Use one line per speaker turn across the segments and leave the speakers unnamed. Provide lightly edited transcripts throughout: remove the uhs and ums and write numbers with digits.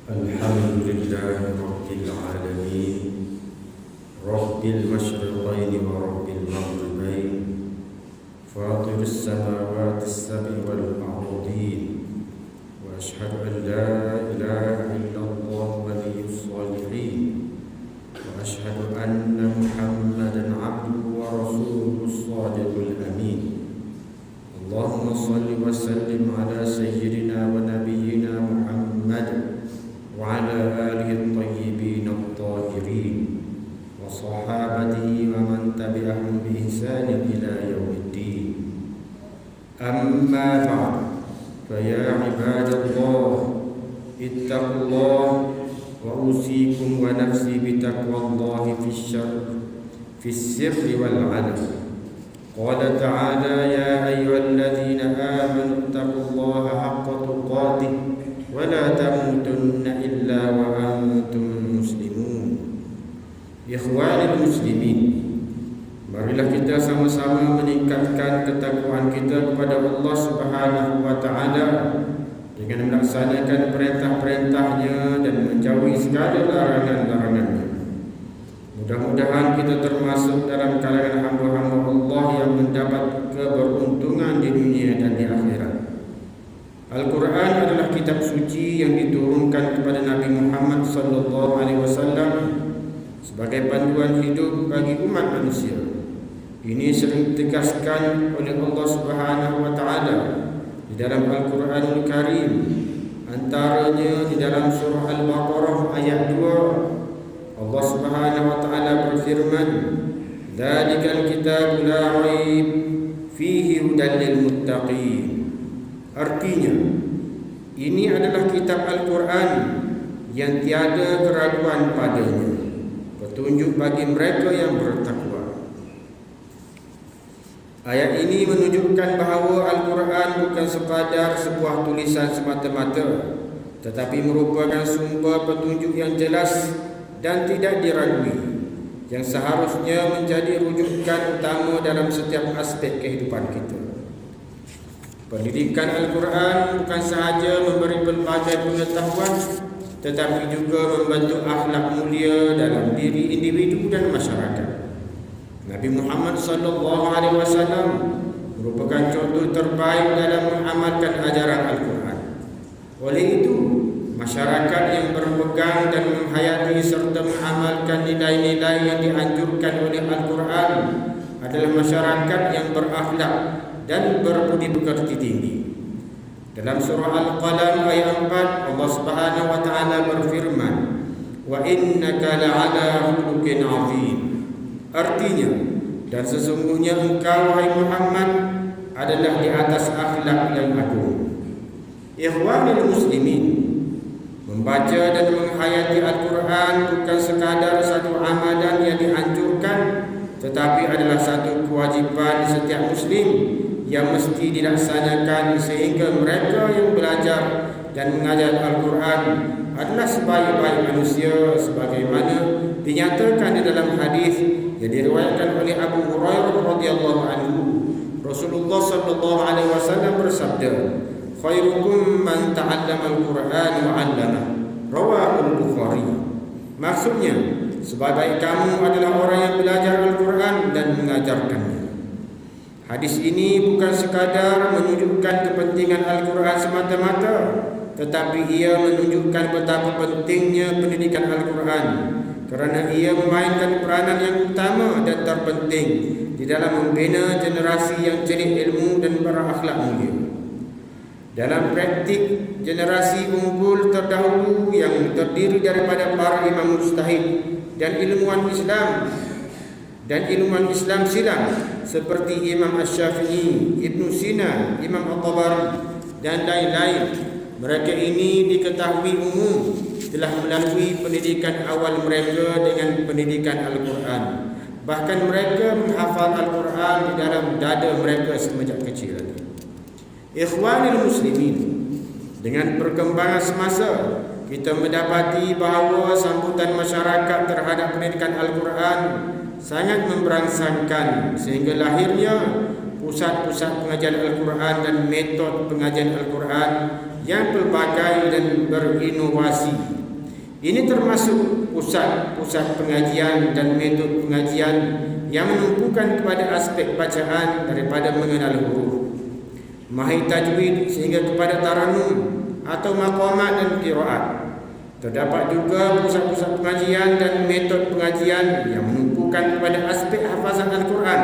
الحمد لله رب العالمين رب المشرقين ورب المغربين فاطر السماوات السبع والأرضين وأشهد أن لا إله إلا الله ولي الصالحين وأشهد أن محمدا عبده ورسوله الصادق الأمين اللهم صل وسلم على سيدنا ونبينا محمد وعلى آله الطيبين الطاهرين وصحابته ومن تبعهم بإحسان إلى يوم الدين أما بعد فيا عباد الله اتقوا الله وأوصيكم ونفسي بتقوى الله في السر والعلن قال تعالى يا أيها الذين آمنوا اتقوا الله حق تقاته ولا تموتن إلا وأنتم مسلمون Ikhwanil muslimin, marilah kita sama-sama meningkatkan ketakwaan kita kepada Allah Subhanahu wa taala dengan melaksanakan perintah-perintahnya dan menjauhi segala larangan-larangannya. Mudah-mudahan kita termasuk dalam kalangan hamba-hamba Allah yang mendapat keberuntungan di dunia dan di akhirat. Al-Quran adalah kitab suci yang diturunkan kepada Nabi Muhammad SAW sebagai panduan hidup bagi umat manusia. Ini sering ditegaskan oleh Allah Subhanahu wa taala di dalam Al-Quranul Karim, antaranya di dalam surah Al-Baqarah ayat 2. Allah Subhanahu wa taala berfirman, "Dzalikal kitabu la raib fihi hudan lil muttaqin." Artinya, ini adalah kitab Al-Quran yang tiada keraguan padanya, petunjuk bagi mereka yang bertakwa. Ayat ini menunjukkan bahawa Al-Quran bukan sekadar sebuah tulisan semata-mata, tetapi merupakan sumber petunjuk yang jelas dan tidak diragui, yang seharusnya menjadi rujukan utama dalam setiap aspek kehidupan kita. Pendidikan Al-Quran bukan sahaja memberi pelbagai pengetahuan, tetapi juga membentuk akhlak mulia dalam diri individu dan masyarakat. Nabi Muhammad SAW merupakan contoh terbaik dalam mengamalkan ajaran Al-Quran. Oleh itu, masyarakat yang berpegang dan menghayati serta mengamalkan nilai-nilai yang dianjurkan oleh Al-Quran adalah masyarakat yang berakhlak dan berbudi pekerti tinggi. Dalam surah Al-Qalam ayat 4, Allah Subhanahu wa taala berfirman, "Wa innaka la'ala khuluqin 'azim." Artinya, dan sesungguhnya engkau wahai Muhammad adalah di atas akhlak yang agung. Ikhwanul muslimin, membaca dan menghayati Al-Quran bukan sekadar satu amalan yang dianjurkan, tetapi adalah satu kewajipan setiap muslim yang mesti dilaksanakan, sehingga mereka yang belajar dan mengajar Al-Quran adalah sebaik-baik manusia, sebagaimana dinyatakan di dalam hadis yang diriwayatkan oleh Abu Hurairah radhiyallahu anhu. Rasulullah sallallahu alaihi wasallam bersabda, "Khairukum man ta'allama al-Quran wa 'allama." Rawahul Bukhari. Maksudnya, sebaik kamu adalah orang yang belajar Al-Quran dan mengajarkannya. Hadis ini bukan sekadar menunjukkan kepentingan Al-Quran semata-mata, tetapi ia menunjukkan betapa pentingnya pendidikan Al-Quran, kerana ia memainkan peranan yang utama dan terpenting di dalam membina generasi yang cerdik ilmu dan berakhlak mulia. Dalam praktik, generasi unggul terdahulu yang terdiri daripada para imam mujtahid dan ilmuwan Islam silam seperti Imam Asy-Syafi'i, Ibnu Sina, Imam At-Tabari dan lain-lain. Mereka ini diketahui umum telah melalui pendidikan awal mereka dengan pendidikan Al-Quran. Bahkan mereka menghafal Al-Quran di dalam dada mereka semenjak kecil lagi. Ikhwanil muslimin, dengan perkembangan semasa, kita mendapati bahawa sambutan masyarakat terhadap pendidikan Al-Quran sangat memberangsangkan, sehingga lahirnya pusat-pusat pengajian Al-Quran dan metod pengajian Al-Quran yang pelbagai dan berinovasi. Ini termasuk pusat-pusat pengajian dan metod pengajian yang menumpukan kepada aspek bacaan daripada mengenal huruf, mahir tajwid sehingga kepada taranum atau maqamat dan qiraat. Terdapat juga pusat-pusat pengajian dan metod pengajian yang menumpukan kepada aspek hafazan Al-Quran,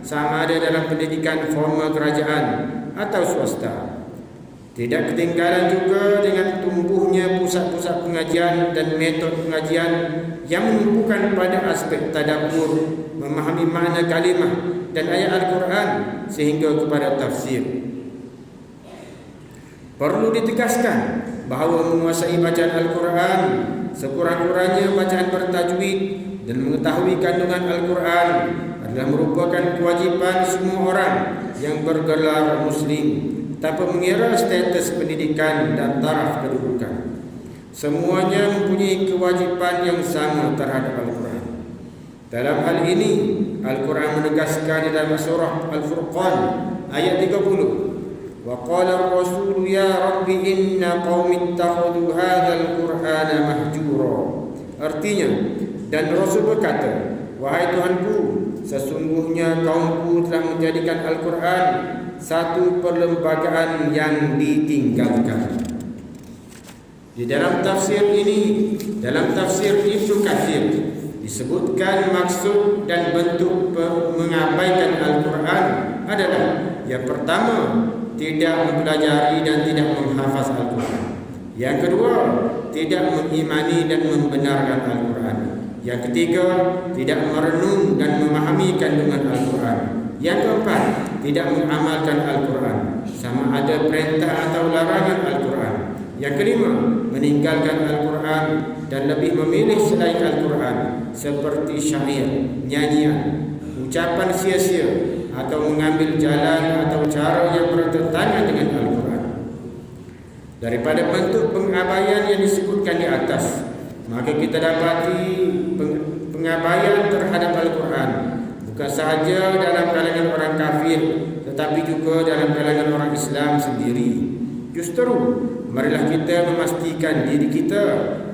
sama ada dalam pendidikan formal kerajaan atau swasta. Tidak ketinggalan juga dengan tumbuhnya pusat-pusat pengajian dan metod pengajian yang menumpukan pada aspek tadabbur, memahami makna kalimah dan ayat Al-Quran sehingga kepada tafsir. Perlu ditegaskan bahawa menguasai bacaan Al-Quran, sekurang-kurangnya bacaan bertajwid dan mengetahui kandungan Al-Quran adalah merupakan kewajipan semua orang yang bergelar Muslim tanpa mengira status pendidikan dan taraf kedudukan. Semuanya mempunyai kewajipan yang sama terhadap Al-Quran. Dalam hal ini, Al-Quran menegaskan dalam surah Al-Furqan ayat 30, wa qala ar-rasul ya rabbi inna qaumi ittakhadhu hadzal qur'ana mahjura. Artinya, dan Rasul berkata, wahai Tuhanku, sesungguhnya kaumku telah menjadikan Al-Quran satu perlembagaan yang ditinggalkan. Di dalam tafsir ini, dalam tafsir Ibnu Katsir, disebutkan maksud dan bentuk mengabaikan Al-Quran adalah yang pertama, tidak mempelajari dan tidak menghafaz Al-Quran. Yang kedua, tidak mengimani dan membenarkan Al-Quran. Yang ketiga, tidak merenung dan memahami kandungan Al-Quran. Yang keempat, tidak mengamalkan Al-Quran, sama ada perintah atau larangan Al-Quran. Yang kelima, meninggalkan Al-Quran dan lebih memilih selain Al-Quran, seperti syair, nyanyian, ucapan sia-sia, atau mengambil jalan atau cara yang bertentangan dengan Al-Quran. Daripada bentuk pengabaian yang disebutkan di atas, maka kita dapati pengabaian terhadap Al-Quran bukan sahaja dalam kalangan orang kafir, tetapi juga dalam kalangan orang Islam sendiri. Justru, marilah kita memastikan diri kita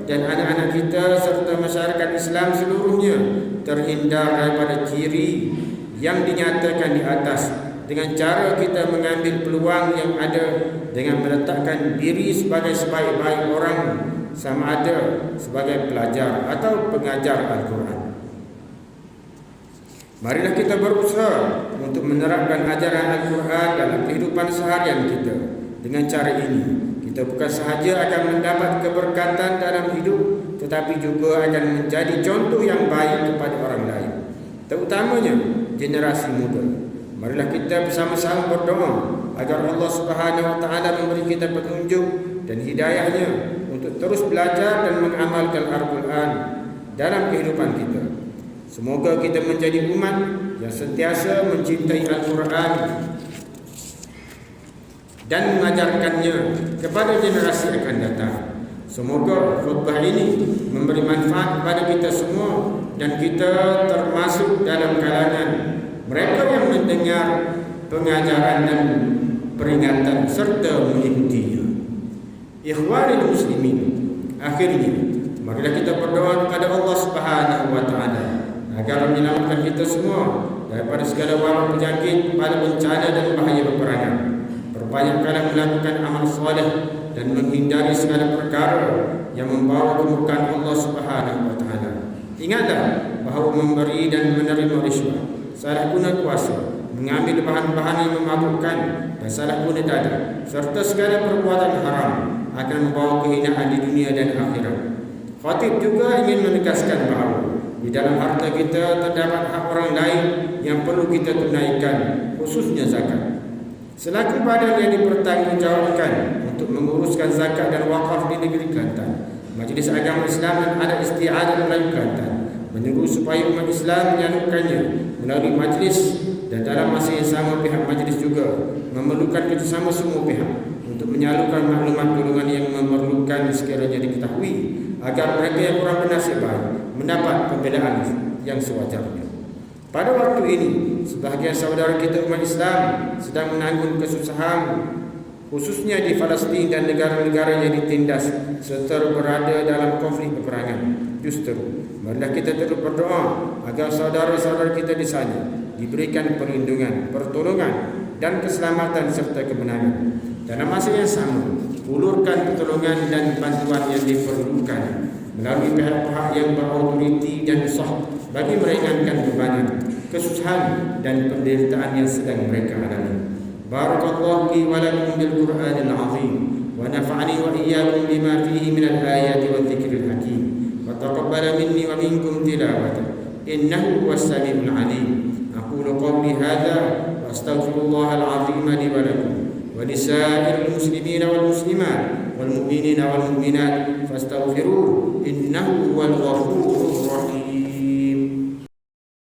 dan anak-anak kita serta masyarakat Islam seluruhnya terhindar daripada ciri yang dinyatakan di atas dengan cara kita mengambil peluang yang ada dengan meletakkan diri sebagai sebaik-baik orang, sama ada sebagai pelajar atau pengajar Al-Quran. Marilah kita berusaha untuk menerapkan ajaran Al-Quran dalam kehidupan seharian kita. Dengan cara ini, kita bukan sahaja akan mendapat keberkatan dalam hidup, tetapi juga akan menjadi contoh yang baik kepada orang lain, terutamanya generasi muda. Marilah kita bersama-sama berdoa agar Allah Subhanahu wa taala memberi kita petunjuk dan hidayahnya untuk terus belajar dan mengamalkan Al-Quran dalam kehidupan kita. Semoga kita menjadi umat yang sentiasa mencintai Al-Quran dan mengajarkannya kepada generasi akan datang. Semoga khutbah ini memberi manfaat kepada kita semua dan kita termasuk dalam kalangan mereka yang mendengar pengajaran dan peringatan serta mengikutinya. Ikhwanil muslimin, akhirnya marilah kita berdoa kepada Allah Subhanahu wa taala agar menyelamatkan kita semua daripada segala wabak penyakit, pada bencana dan bahaya peperangan. Perbanyakkanlah melakukan amal soleh dan menghindari segala perkara yang membawa kemurkaan Allah Subhanahu wa taala. Ingatlah bahawa memberi dan menerima riswah, salah guna kuasa, mengambil bahan-bahan yang memabukkan dan salah guna dada, serta segala perbuatan haram akan membawa kehinaan di dunia dan akhirat. Khatib juga ingin menegaskan bahawa di dalam harta kita terdapat hak orang lain yang perlu kita tunaikan, khususnya zakat. Selaku badan yang dipertanggungjawabkan untuk menguruskan zakat dan wakaf di negeri Kelantan, Majlis Agama Islam dan Adat Istiadat Melayu Kelantan menyuruh supaya umat Islam menyalurkannya melalui majlis, dan dalam masa yang sama pihak majlis juga memerlukan kerjasama semua pihak untuk menyalurkan maklumat golongan yang memerlukan sekiranya diketahui agar mereka yang kurang bernasib baik mendapat pembelaan yang sewajarnya. Pada waktu ini, sebahagian saudara kita umat Islam sedang menanggung kesusahan khususnya di Palestin dan negara-negara yang ditindas serta berada dalam konflik peperangan. Justru, marilah kita terus berdoa agar saudara-saudara kita di sana diberikan perlindungan, pertolongan dan keselamatan serta kemenangan. Dalam masa yang sama, ulurkan pertolongan dan bantuan yang diperlukan melalui pihak-pihak yang berautoriti dan sah bagi meringankan bebanan, kesusahan dan penderitaan yang sedang mereka alami. Barakallahu li wa lakum bil Qur'anil azim wa nafa'ani wa iyyakum bima fihi min al-ayati wa dhikril hakim. وتقبل مني ومنكم تلاوته إنه هو السميع العليم. أقول قولي هذا وأستغفر الله العظيم لي ولكم ولسائر المسلمين والمسلمات والمؤمنين والمؤمنات فاستغفروه إنه هو الغفور الرحيم.